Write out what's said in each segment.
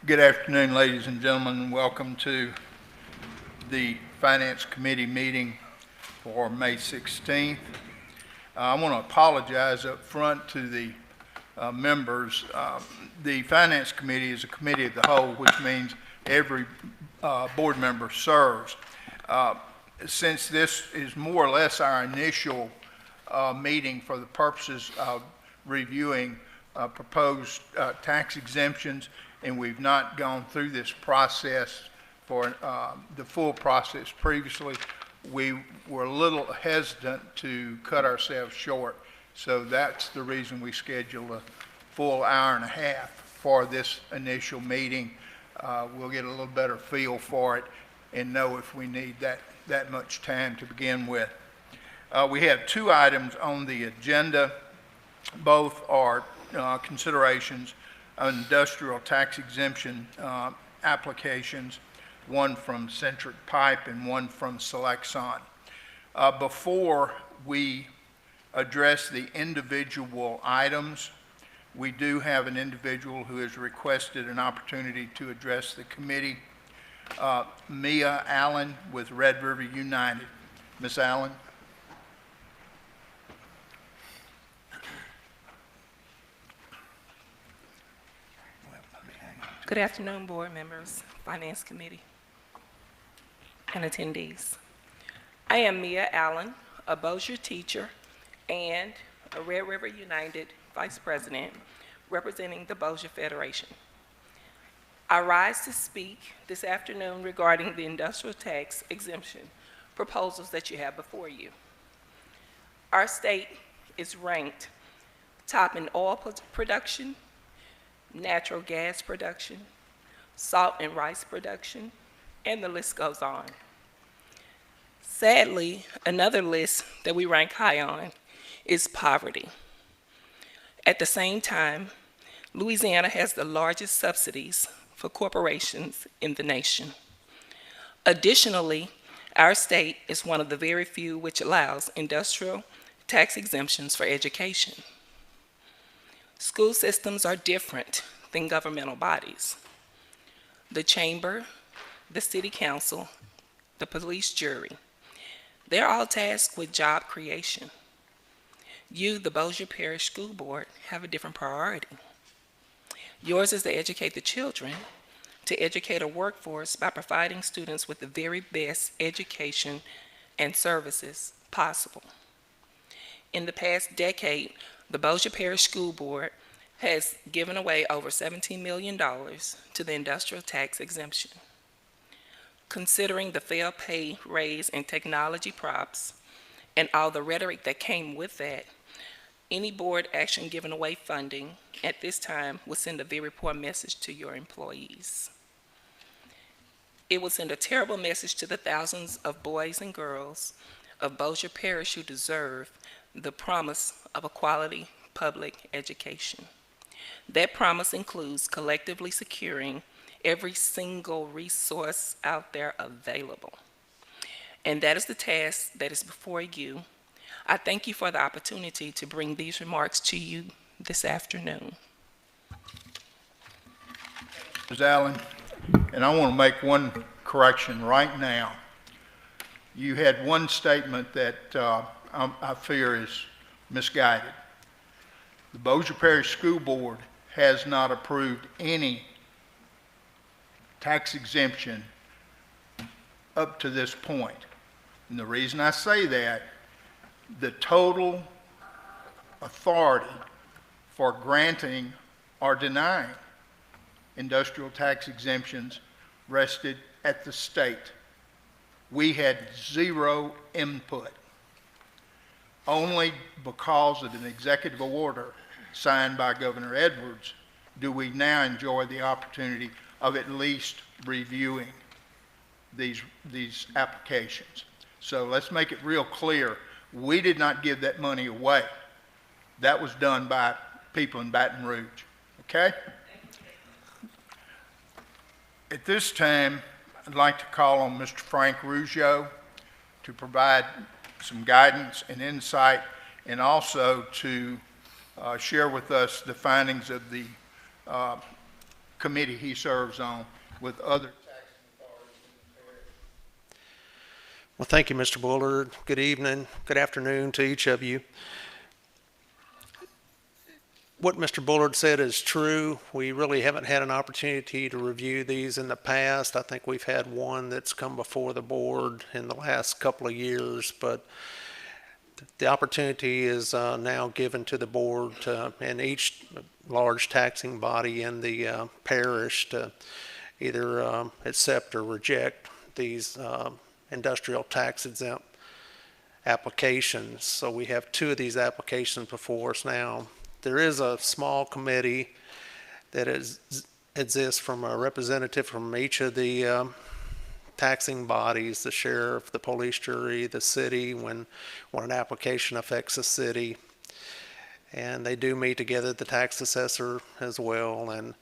Good afternoon, ladies and gentlemen, and welcome to the Finance Committee meeting for May 16th. I want to apologize up front to the members. The Finance Committee is a committee of the whole, which means every board member serves. Since this is more or less our initial meeting for the purposes of reviewing proposed tax exemptions, and we've not gone through this process for the full process previously, we were a little hesitant to cut ourselves short. So that's the reason we scheduled a full hour and a half for this initial meeting. We'll get a little better feel for it and know if we need that much time to begin with. We have two items on the agenda. Both are considerations of industrial tax exemption applications, one from Centric Pipe and one from Selexon. Before we address the individual items, we do have an individual who has requested an opportunity to address the committee, Mia Allen with Red River United. Ms. Allen. Good afternoon, board members, Finance Committee, and attendees. I am Mia Allen, a Bossier teacher and a Red River United Vice President representing the Bossier Federation. I rise to speak this afternoon regarding the industrial tax exemption proposals that you have before you. Our state is ranked top in oil production, natural gas production, salt and rice production, and the list goes on. Sadly, another list that we rank high on is poverty. At the same time, Louisiana has the largest subsidies for corporations in the nation. Additionally, our state is one of the very few which allows industrial tax exemptions for education. School systems are different than governmental bodies. The chamber, the city council, the police jury, they're all tasked with job creation. You, the Bossier Parish School Board, have a different priority. Yours is to educate the children, to educate a workforce by providing students with the very best education and services possible. In the past decade, the Bossier Parish School Board has given away over $17 million to the industrial tax exemption. Considering the fair pay raise and technology props and all the rhetoric that came with that, any board action giving away funding at this time will send a very poor message to your employees. It will send a terrible message to the thousands of boys and girls of Bossier Parish who deserve the promise of a quality public education. That promise includes collectively securing every single resource out there available. And that is the task that is before you. I thank you for the opportunity to bring these remarks to you this afternoon. Ms. Allen, and I want to make one correction right now. You had one statement that I fear is misguided. The Bossier Parish School Board has not approved any tax exemption up to this point. And the reason I say that, the total authority for granting or denying industrial tax exemptions rested at the state. We had zero input. Only because of an executive order signed by Governor Edwards do we now enjoy the opportunity of at least reviewing these applications. So let's make it real clear. We did not give that money away. That was done by people in Baton Rouge, okay? At this time, I'd like to call on Mr. Frank Rougeau to provide some guidance and insight, and also to share with us the findings of the committee he serves on with other taxing authorities in the area. Well, thank you, Mr. Bullard. Good evening, good afternoon to each of you. What Mr. Bullard said is true. We really haven't had an opportunity to review these in the past. I think we've had one that's come before the board in the last couple of years, but the opportunity is now given to the board and each large taxing body in the parish to either accept or reject these industrial tax exempt applications. So we have 2 of these applications before us now. There is a small committee that exists from a representative from each of the taxing bodies, the sheriff, the police jury, the city, when an application affects the city. And they do meet together, the tax assessor as well. And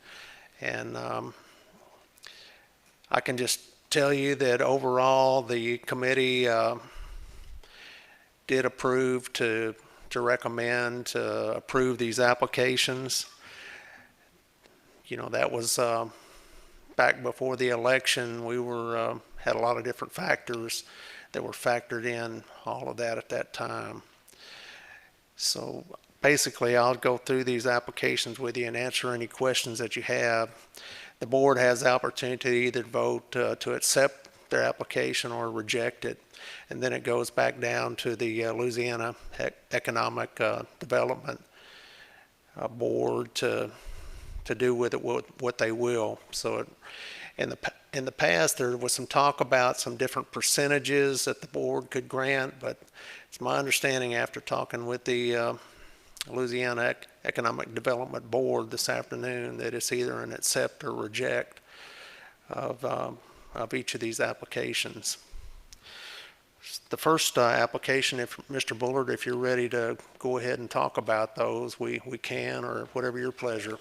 I can just tell you that overall the committee did approve to recommend to approve these applications. You know, that was back before the election. We were had a lot of different factors that were factored in all of that at that time. So basically, I'll go through these applications with you and answer any questions that you have. The board has the opportunity to either vote to accept their application or reject it. And then it goes back down to the Louisiana Economic Development Board to do with it what they will. So in the past, there was some talk about some different percentages that the board could grant, but it's my understanding after talking with the Louisiana Economic Development Board this afternoon that it's either an accept or reject of each of these applications. The first application, if Mr. Bullard, if you're ready to go ahead and talk about those, we can, or whatever your pleasure.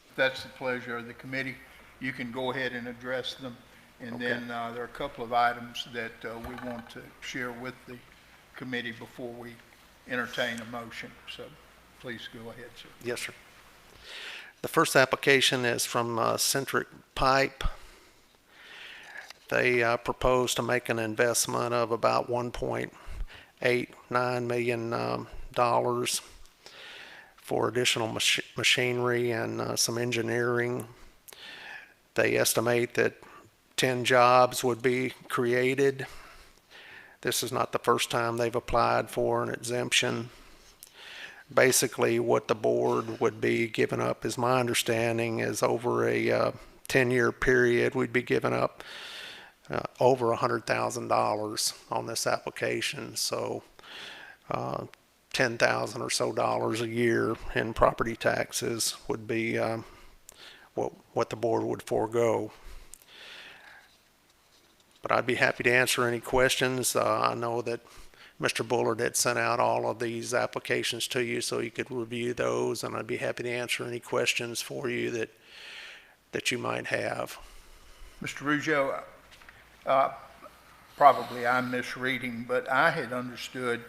If that's the pleasure of the committee, you can go ahead and address them. And Okay. then there are a couple of items that we want to share with the committee before we entertain a motion. So please go ahead, sir. Yes, sir. The first application is from Centric Pipe. They propose to make an investment of about $1.89 million for additional machinery and some engineering. They estimate that 10 jobs would be created. This is not the first time they've applied for an exemption. Basically, what the board would be giving up, is my understanding, is over a 10-year period, we'd be giving up over $100,000 on this application. So $10,000 or so a year in property taxes would be what the board would forego. But I'd be happy to answer any questions. I know that Mr. Bullard had sent out all of these applications to you so you could review those, and I'd be happy to answer any questions for you that you might have. Mr. Rougeau, probably I'm misreading, but I had understood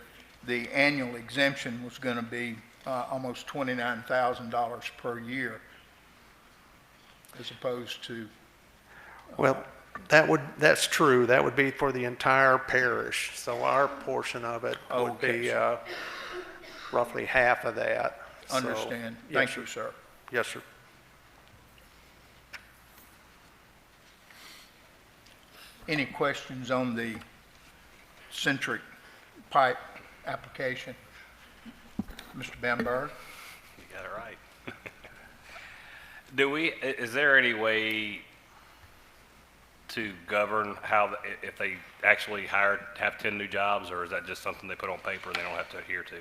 the annual exemption was going to be almost $29,000 per year, as opposed to. Well, that's true. That would be for the entire parish. So our portion of it would be roughly half of that. Understand. So, Thank you, sir. Yes, sir. Any questions on the Centric Pipe application? Mr. Bamberg? You got it right. Is there any way to govern how, if they actually have 10 new jobs, or is that just something they put on paper and they don't have to adhere to?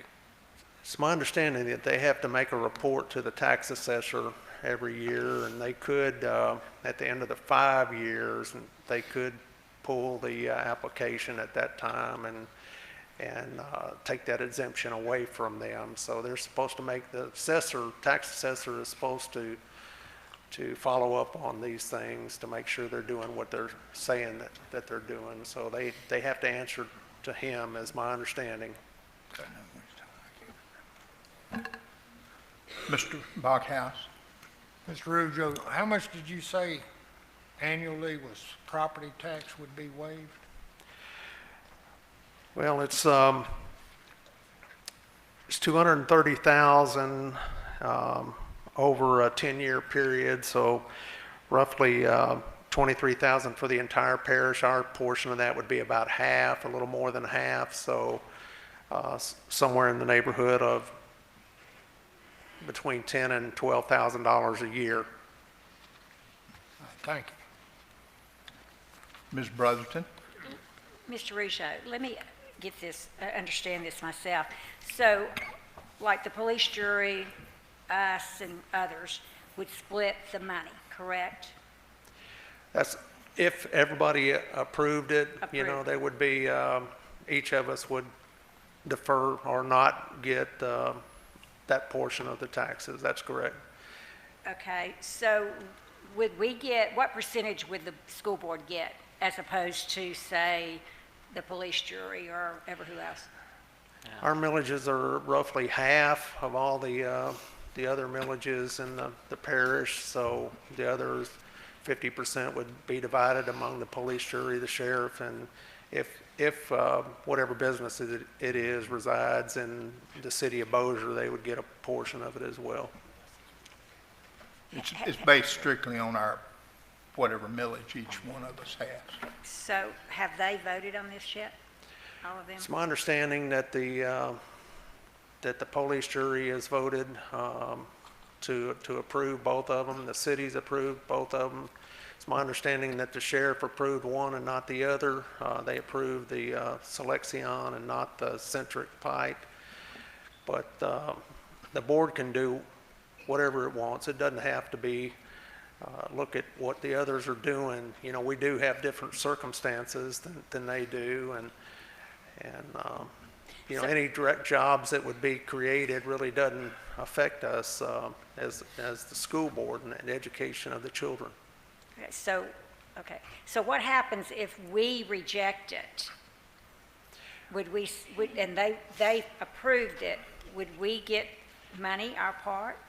It's my understanding that they have to make a report to the tax assessor every year, and they could, at the end of the 5 years, they could pull the application at that time and take that exemption away from them. So they're supposed to make, the tax assessor is supposed to follow up on these things to make sure they're doing what they're saying that they're doing. So they have to answer to him, is my understanding. Mr. Bachhaus? Mr. Rujo, how much did you say annually was property tax would be waived? Well, it's 230,000 over a 10-year period, so roughly 23,000 for the entire parish. Our portion of that would be about half, a little more than half, so somewhere in the neighborhood of between $10,000 and $12,000 a year. Thank you. Ms. Brotherton? Mr. Russo, let me get this, understand this myself. So, like the police jury, us and others would split the money, correct? That's, if everybody approved it, you know, Approved. they would be, each of us would defer or not get that portion of the taxes. That's correct. Okay, so would we get, what percentage would the school board get as opposed to, say, the police jury or ever who else? Our millages are roughly half of all the other millages in the parish, so the other 50% would be divided among the police jury, the sheriff, and if whatever business it is resides in the city of Bossier, they would get a portion of it as well. It's based strictly on our, whatever millage each one of us has. So have they voted on this yet? All of them? It's my understanding that the police jury has voted to approve both of them. The city's approved both of them. It's my understanding that the sheriff approved one and not the other. They approved the Selection and not the Centric Pipe. But the board can do whatever it wants. It doesn't have to be look at what the others are doing. You know, we do have different circumstances than they do, and you know, any direct jobs that would be created really doesn't affect us as the school board and the education of the children. Okay, so what happens if we reject it? And they approved it, would we get money, our part?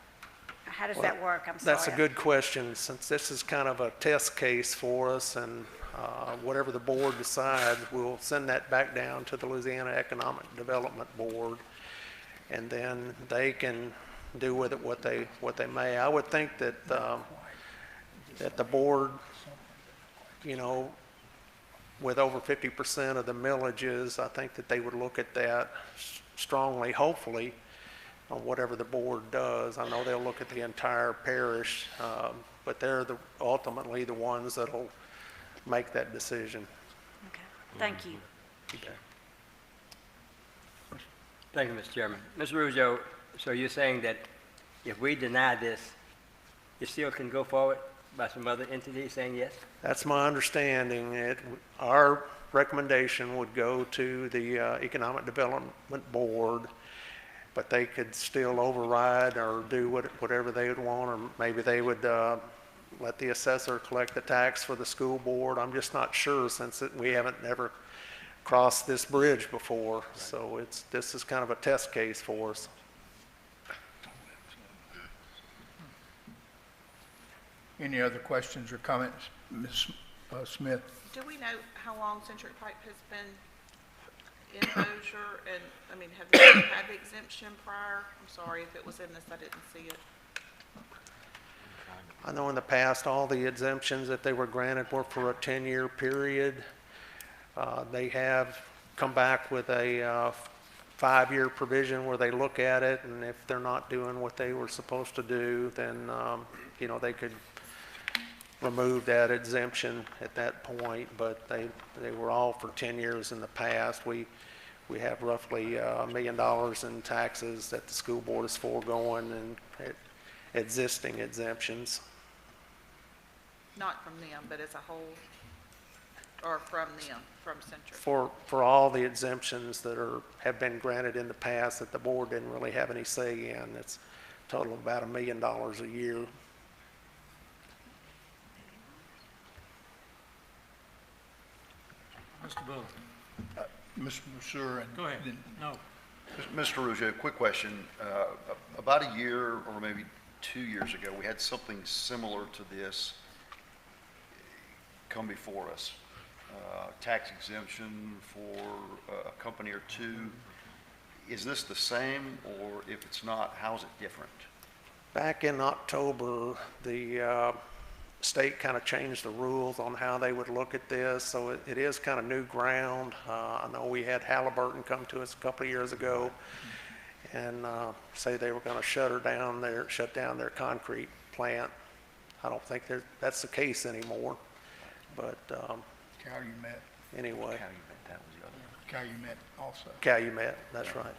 How does that work? I'm sorry. That's a good question, since this is kind of a test case for us, and whatever the board decides, we'll send that back down to the Louisiana Economic Development Board, and then they can do with it what they may. I would think that that the board, you know, with over 50% of the millages, I think that they would look at that strongly, hopefully, on whatever the board does. I know they'll look at the entire parish, but they're ultimately the ones that'll make that decision. Okay, thank you. Okay. Thank you, Mr. Chairman. Mr. Russo, so you're saying that if we deny this, it still can go forward by some other entity saying yes? That's my understanding. Our recommendation would go to the Economic Development Board, but they could still override or do whatever they would want, or maybe they would let the assessor collect the tax for the school board. I'm just not sure, since we haven't never crossed this bridge before. So this is kind of a test case for us. Any other questions or comments? Ms. Smith? Do we know how long Centric Pipe has been in Bossier? And, I mean, have they had the exemption prior? I'm sorry if it was in this, I didn't see it. I know in the past, all the exemptions that they were granted were for a 10-year period. They have come back with a 5-year provision where they look at it, and if they're not doing what they were supposed to do, then, you know, they could remove that exemption at that point, but they were all for 10 years in the past. We have roughly $1 million in taxes that the school board is foregoing and existing exemptions. Not from them, but as a whole, or from them, from Centric? For all the exemptions that have been granted in the past that the board didn't really have any say in, it's a total of about $1 million a year. Mr. Bullock. Mr. Brewster and Go ahead. then- No. Mr. Ruggio, quick question. About a year or maybe 2 years ago, we had something similar to this come before us. Tax exemption for a company or two. Is this the same, or if it's not, how is it different? Back in October, the state kind of changed the rules on how they would look at this, so it is kind of new ground. I know we had Halliburton come to us a couple of years ago and say they were going to shut down their concrete plant. I don't think that's the case anymore, but Calumet, anyway, That was the other one. Calumet also. Calumet, that's right.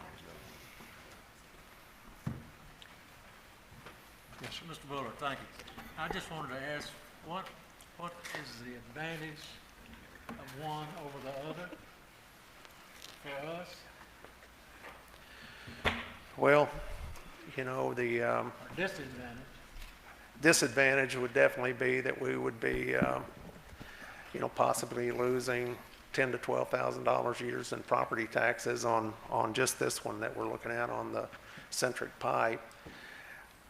Yes, sir. Mr. Buller, thank you. I just wanted to ask, what is the advantage of one over the other for us, Well, you know, the or disadvantage? disadvantage would definitely be that we would be, you know, possibly losing $10,000 to $12,000 a year in property taxes on just this one that we're looking at on the Centric Pipe.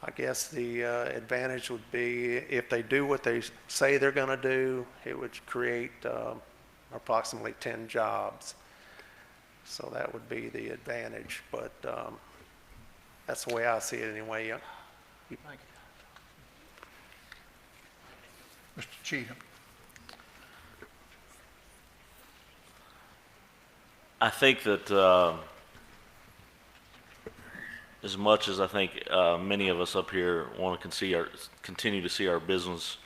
I guess the advantage would be if they do what they say they're going to do, it would create approximately 10 jobs. So that would be the advantage, but that's the way I see it anyway. Thank you. Mr. Cheatham. I think that as much as I think many of us up here want to continue to see our business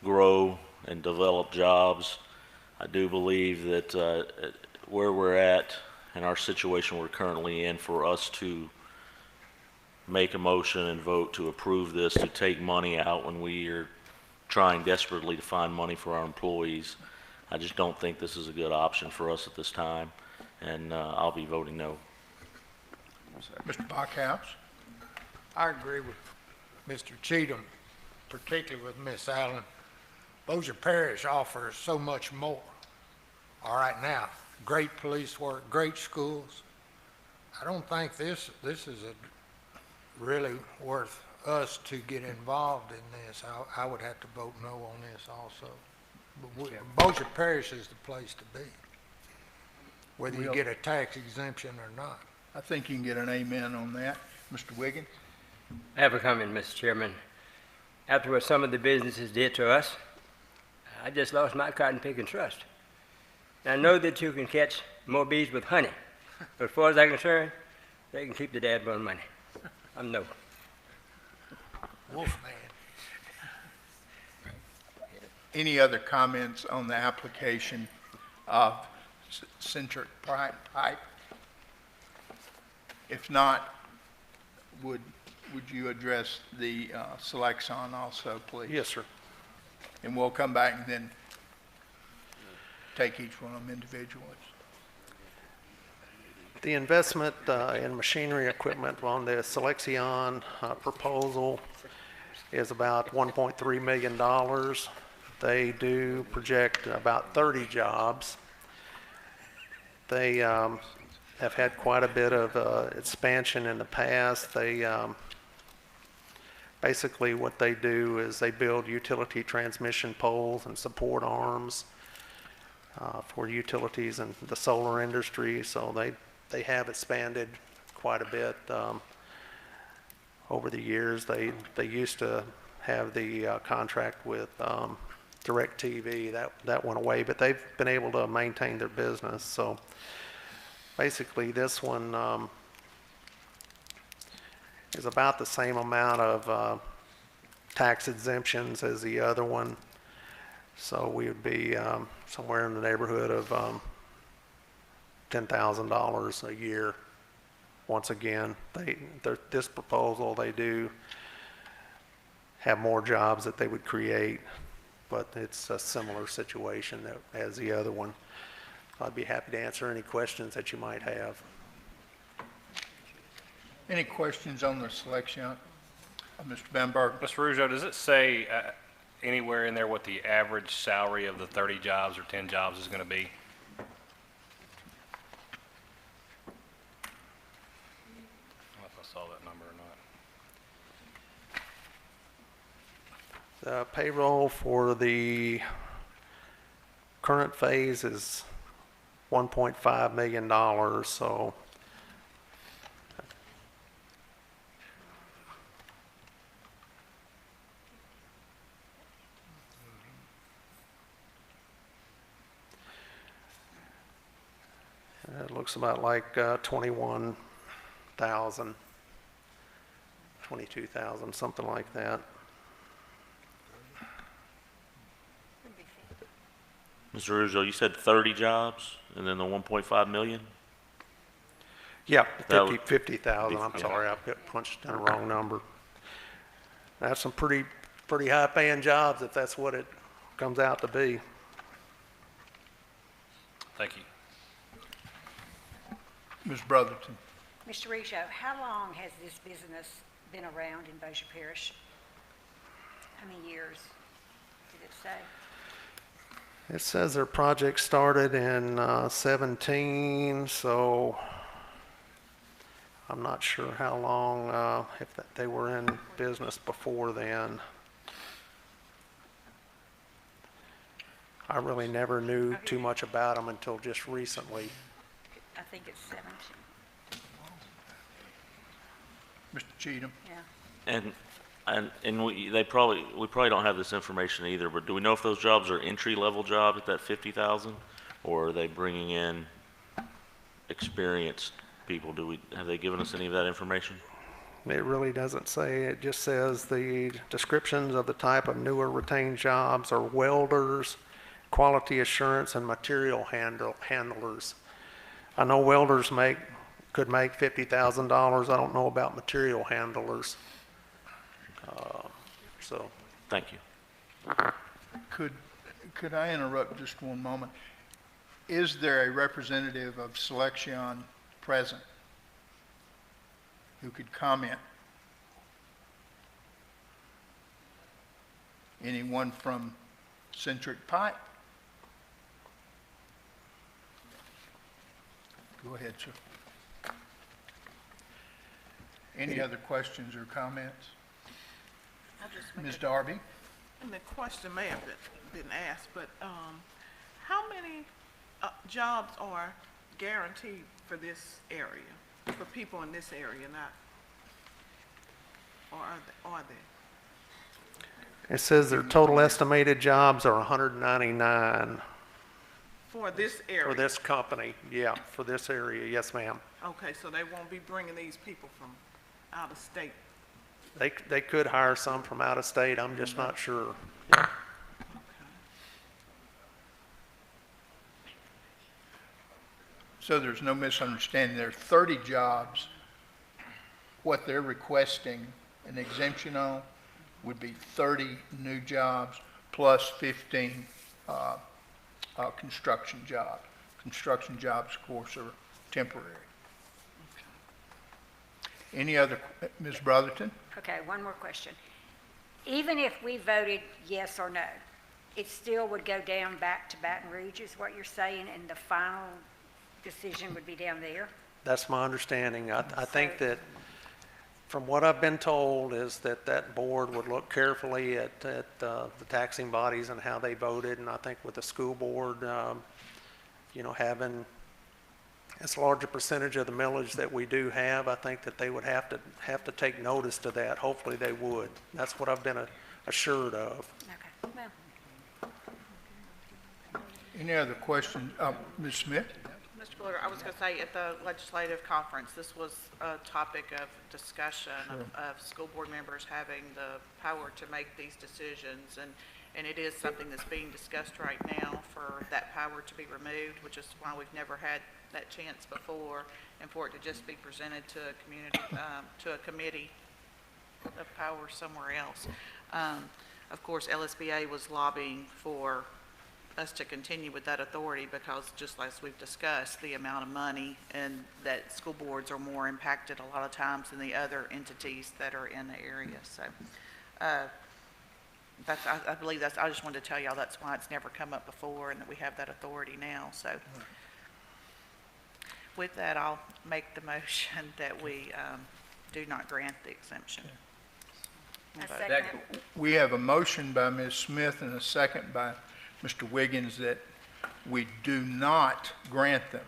grow and develop jobs, I do believe that where we're at and our situation we're currently in, for us to make a motion and vote to approve this, to take money out when we are trying desperately to find money for our employees, I just don't think this is a good option for us at this time, and I'll be voting no. Mr. Backhouse. I agree with Mr. Cheatham, particularly with Miss Allen. Bossier Parish offers so much more. All right, now, great police work, great schools. I don't think this is really worth us to get involved in this. I would have to vote no on this also. But Bossier Parish is the place to be, whether you get a tax exemption or not. I think you can get an amen on that. Mr. Wiggins? I have a comment, Mr. Chairman. After what some of the businesses did to us, I just lost my cotton picking trust. And I know that you can catch more bees with honey, but as far as I'm concerned, they can keep the dadbun money. I'm no. Wolfman. Any other comments on the application of Centric Pipe? If not, would you address the Selexon also, please? Yes, sir. And we'll come back and then take each one of them individually. The investment in machinery equipment on the Selexion proposal is about $1.3 million. They do project about 30 jobs. They have had quite a bit of expansion in the past. They basically what they do is they build utility transmission poles and support arms for utilities and the solar industry. So they have expanded quite a bit over the years. They used to have the contract with DirecTV. That went away, but they've been able to maintain their business. So basically this one is about the same amount of tax exemptions as the other one. So we would be somewhere in the neighborhood of $10,000 a year. Once again, this proposal, they do have more jobs that they would create, but it's a similar situation as the other one. I'd be happy to answer any questions that you might have. Any questions on the selection? Mr. Bamberg? Mr. Rougeau, does it say anywhere in there what the average salary of the 30 jobs or 10 jobs is going to be? I don't know if I saw that number or not. The payroll for the current phase is $1.5 million, so it looks about like 21,000, 22,000, something like that. Mr. Russo, you said 30 jobs and then the 1.5 million? Yeah, That would- 50,000, I'm sorry, I punched in the wrong number. That's some pretty high paying jobs if that's what it comes out to be. Thank you. Ms. Brotherton? Mr. Risho, how long has this business been around in Bossier Parish? How many years did it say? It says their project started in 17, so I'm not sure how long, they were in business before then. I really never knew too much about them until just recently. I think it's 17, Mr. Cheatham? yeah. And we probably don't have this information either, but do we know if those jobs are entry-level jobs at that 50,000? Or are they bringing in experienced people? Have they given us any of that information? It really doesn't say, it just says the descriptions of the type of newer retained jobs are welders, quality assurance, and material handlers. I know welders could make $50,000. I don't know about material handlers. So, Thank you. Could I interrupt just one moment? Is there a representative of Selection present who could comment? Anyone from Centric Pipe? Go ahead, sir. Any other questions or comments? I'll just make Ms. a- Darby? And the question may have been asked, but how many jobs are guaranteed for this area, for people in this area, not, or are they? it says their total estimated jobs are 199 For this area? for this company. Yeah, for this area, yes, ma'am. Okay, so they won't be bringing these people from out of state? They could hire some from out of state, I'm just not sure. So there's no misunderstanding. There are 30 jobs. What they're requesting an exemption on would be 30 new jobs plus 15 construction jobs. Construction jobs, of course, are temporary. Any other, Ms. Brotherton? Okay, one more question. Even if we voted yes or no, it still would go down back to Baton Rouge, is what you're saying, and the final decision would be down there? That's my understanding. I think that, from what I've been told, is that board would look carefully at the taxing bodies and how they voted, and I think with the school board, having as large a percentage of the millage that we do have, I think that they would have to take notice to that. Hopefully they would. That's what I've been assured of. Okay, well, Any other questions? Ms. Smith? Mr. Bluer, I was going to say, at the legislative conference, this was a topic of discussion of school board members having the power to make these decisions, and it is something that's being discussed right now for that power to be removed, which is why we've never had that chance before, and for it to just be presented to a community, to a committee of power somewhere else. Of course, LSBA was lobbying for us to continue with that authority because, just as we've discussed, the amount of money and that school boards are more impacted a lot of times than the other entities that are in the area. So I believe I just wanted to tell y'all that's why it's never come up before and that we have that authority now. So with that, I'll make the motion that we do not grant the exemption. A second. We have a motion by Ms. Smith and a second by Mr. Wiggins that we do not grant them.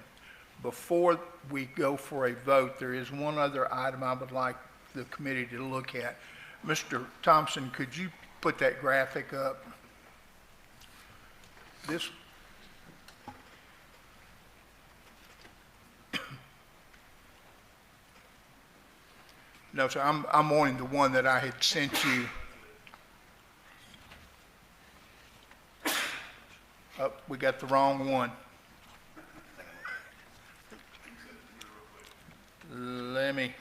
Before we go for a vote, there is one other item I would like the committee to look at. Mr. Thompson, could you put that graphic up? This. No, sir, I'm wanting the one that I had sent you. Oh, we got the wrong one. Let me.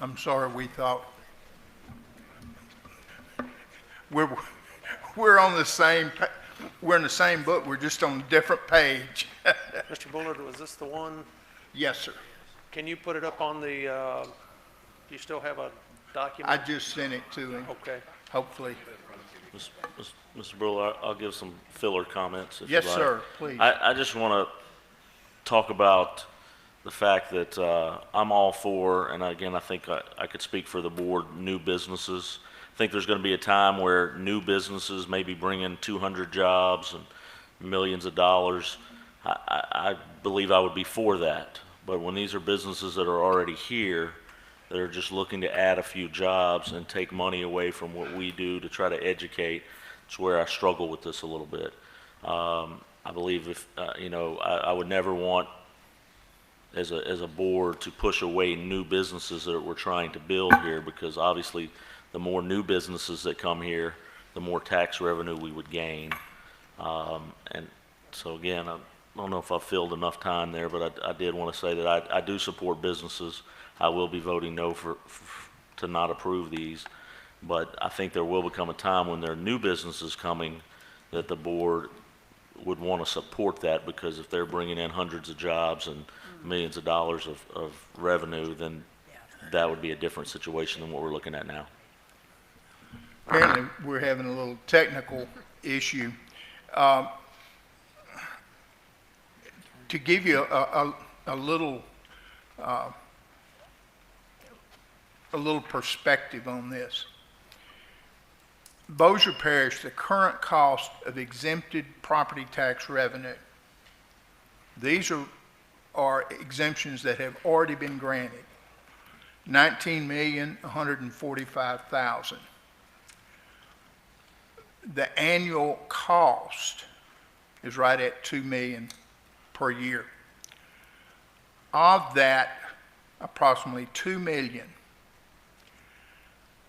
I'm sorry, we thought we're on the same, we're in the same book, we're just on a different page. Mr. Bullard, was this the one? Yes, sir. Can you put it up on the, do you still have a I document? just sent it to him, Okay. hopefully. Mr. Brewer, I'll give some filler comments if you'd like. Yes, sir, please. I just want to talk about the fact that I'm all for, and again, I think I could speak for the board, new businesses. I think there's going to be a time where new businesses maybe bring in 200 jobs and millions of dollars. I believe I would be for that. But when these are businesses that are already here, that are just looking to add a few jobs and take money away from what we do to try to educate, it's where I struggle with this a little bit. I believe if, I would never want as a board to push away new businesses that we're trying to build here, because obviously the more new businesses that come here, the more tax revenue we would gain. And so again, I don't know if I've filled enough time there, but I did want to say that I do support businesses. I will be voting no to not approve these, but I think there will become a time when there are new businesses coming that the board would want to support that, because if they're bringing in hundreds of jobs and millions of dollars of revenue, then that would be a different situation than what we're looking at now. Apparently, we're having a little technical issue. To give you a little perspective on this, Bossier Parish, the current cost of exempted property tax revenue, these are exemptions that have already been granted, $19,145,000. The annual cost is right at $2 million per year. Of that, approximately $2 million,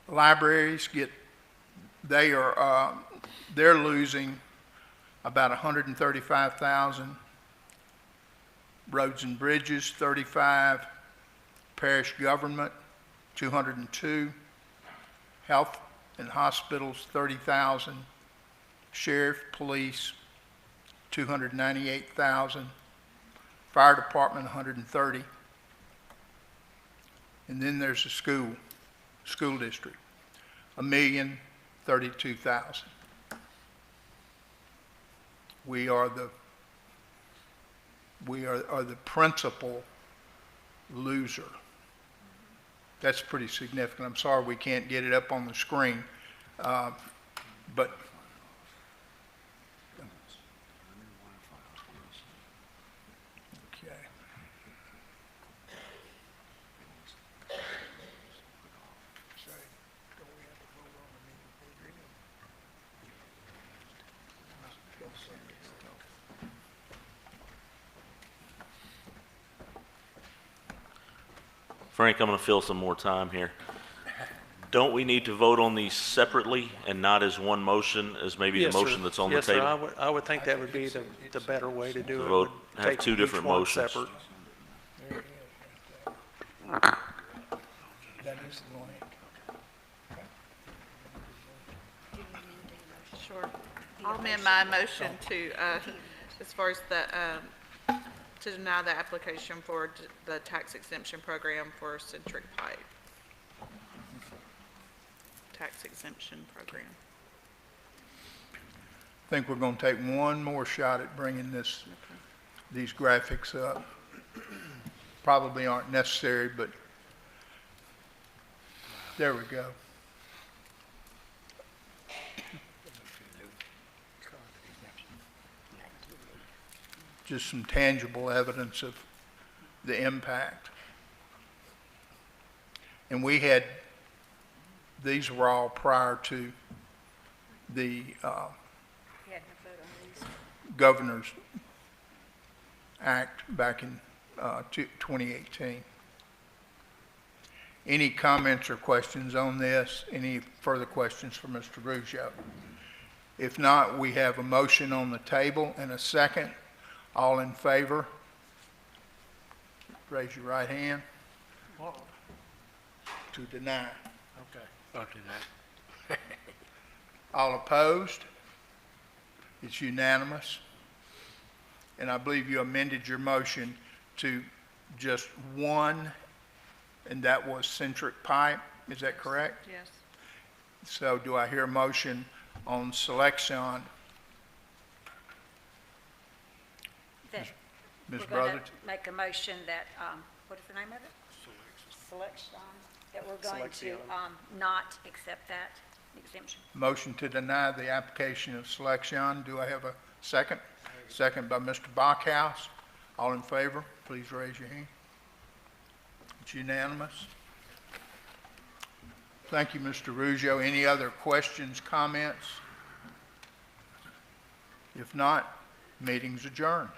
libraries get, they're losing about $135,000, roads and bridges, 35, parish government, 202, health and hospitals, 30,000, sheriff, police, 298,000, fire department, 130, and then there's a school district, $1,032,000. We are the principal loser. That's pretty significant. I'm sorry we can't get it up on the screen, but okay. Frank, I'm going to fill some more time here. Don't we need to vote on these separately and not as one motion, as maybe the Yes, sir. motion that's on the Yes, sir. table? I would think that would be the better way to do To it. vote- would have take two each different one motions. separate. That is the link. Sure. I'll amend my motion to, as far as the, to deny the application for the tax exemption program for Centric Pipe. Tax exemption program. I think we're going to take one more shot at bringing these graphics up. Probably aren't necessary, but there we go. Just some tangible evidence of the impact. And these were all prior to the Governor's Act back in 2018. Any comments or questions on this? Any further questions for Mr. Rougeau? If not, we have a motion on the table and a second. All in favor? Raise your right hand. Well, To deny. okay. All opposed? It's unanimous. And I believe you amended your motion to just one, and that was Centric Pipe. Is that correct? Yes. So do I hear a motion on Selection? That Ms. we're going Brotherton? to make a motion that, what is the name of it? Selection. That we're going to Selection. not accept that exemption. Motion to deny the application of Selection. Do I have a second? Second by Mr. Bachhaus. All in favor, please raise your hand. It's unanimous. Thank you, Mr. Rougeau. Any other questions, comments? If not, meeting's adjourned.